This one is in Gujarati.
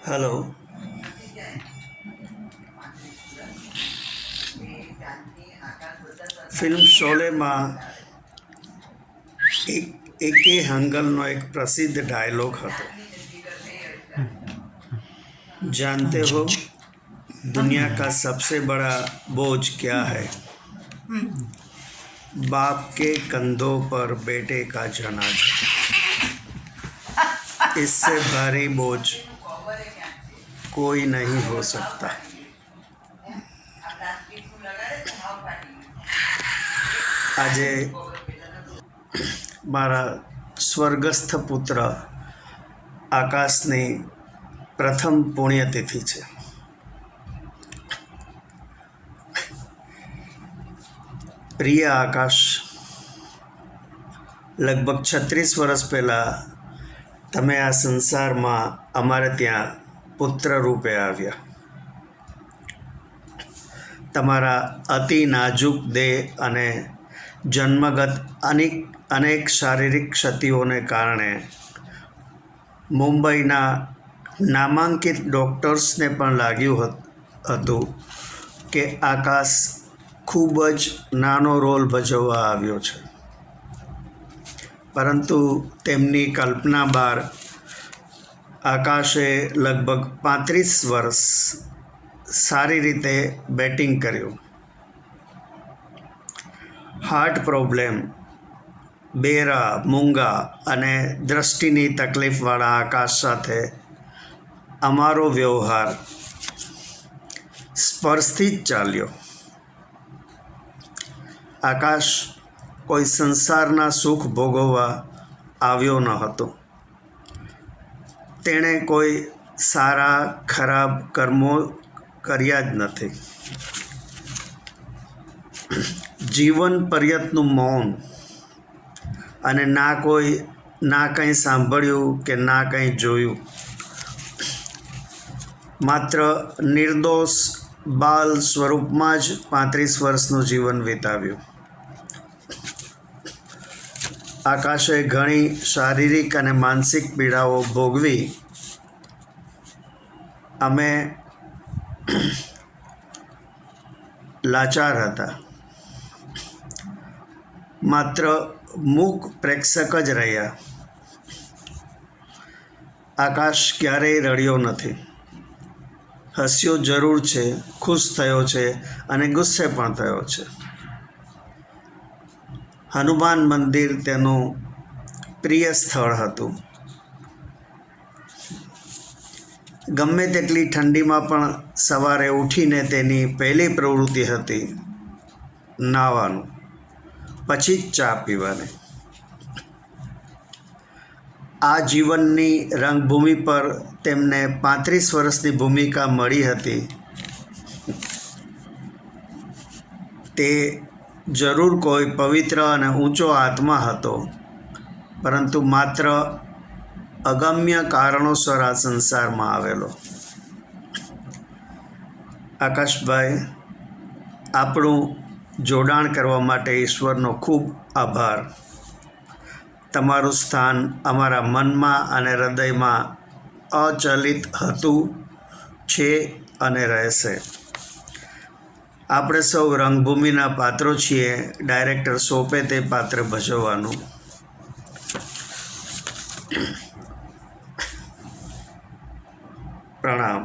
हेलो। ફિલ્મ શોલેમાં એકે હંગલનો એક પ્રસિદ્ધ डायलॉग હતો, जानते हो दुनिया का सबसे बड़ा बोझ क्या है? बाप के कंधों पर बेटे का जनाजा। इससे भारी बोझ कोई नहीं हो सकता। આજે મારા સ્વર્ગસ્થ પુત્ર આકાશની પ્રથમ પુણ્યતિથિ છે. પ્રિય આકાશ, લગભગ 36 વર્ષ પહેલાં તમે આ સંસારમાં અમારે ત્યાં પુત્ર રૂપે આવ્યા. તમારા અતિ નાજુક દેહ અને જન્મગત અનેક શારીરિક ક્ષતિઓને કારણે મુંબઈના નામાંકિત ડૉક્ટર્સને પણ લાગ્યું હતું કે આકાશ ખૂબ જ નાનો રોલ ભજવવા આવ્યો છે, પરંતુ તેમની કલ્પના બહાર આકાશે લગભગ 35 વર્ષ સારી રીતે બેટિંગ કર્યું. હાર્ટ પ્રોબ્લેમ, બેરા, મૂંગા અને દ્રષ્ટિની તકલીફવાળા આકાશ સાથે અમારો વ્યવહાર સ્પર્શથી જ ચાલ્યો. આકાશ કોઈ સંસારના સુખ ભોગવવા આવ્યો ન હતો. તેણે કોઈ સારા ખરાબ કર્મો કર્યા જ નથી. જીવન પર્યંતનું મૌન અને ના કંઈ સાંભળ્યું કે ના કંઈ જોયું, માત્ર નિર્દોષ બાલ સ્વરૂપમાં જ 35 વર્ષનું જીવન વિતાવ્યું. આકાશે ઘણી શારીરિક અને માનસિક પીડાઓ ભોગવી. અમે લાચાર હતા, માત્ર મૂક પ્રેક્ષક જ રહ્યા. આકાશ ક્યારેય રડ્યો નથી. હસ્યો જરૂર છે, ખુશ થયો છે અને ગુસ્સે પણ થયો છે. હનુમાન મંદિર તેનું પ્રિય સ્થળ હતું. ગમે તેટલી ઠંડીમાં પણ સવારે ઉઠીને તેની પહેલી પ્રવૃત્તિ હતી નાહવાનું, પછી જ ચા પીવાની. આ જીવનની રંગભૂમિ પર તેમને 35 વર્ષની ભૂમિકા મળી હતી. તે જરૂર કોઈ પવિત્ર અને ઊંચો આત્મા હતો, પરંતુ માત્ર અગમ્ય કારણોસર આ સંસારમાં આવેલો. આકાશભાઈ, આપણું જોડાણ કરવા માટે ઈશ્વરનો ખૂબ આભાર. તમારું સ્થાન અમારા મનમાં અને હૃદયમાં અચલિત હતું, છે અને રહેશે. આપણે સૌ રંગભૂમિના પાત્રો છીએ. ડાયરેક્ટર સોંપે તે પાત્ર ભજવવાનું. પ્રણામ.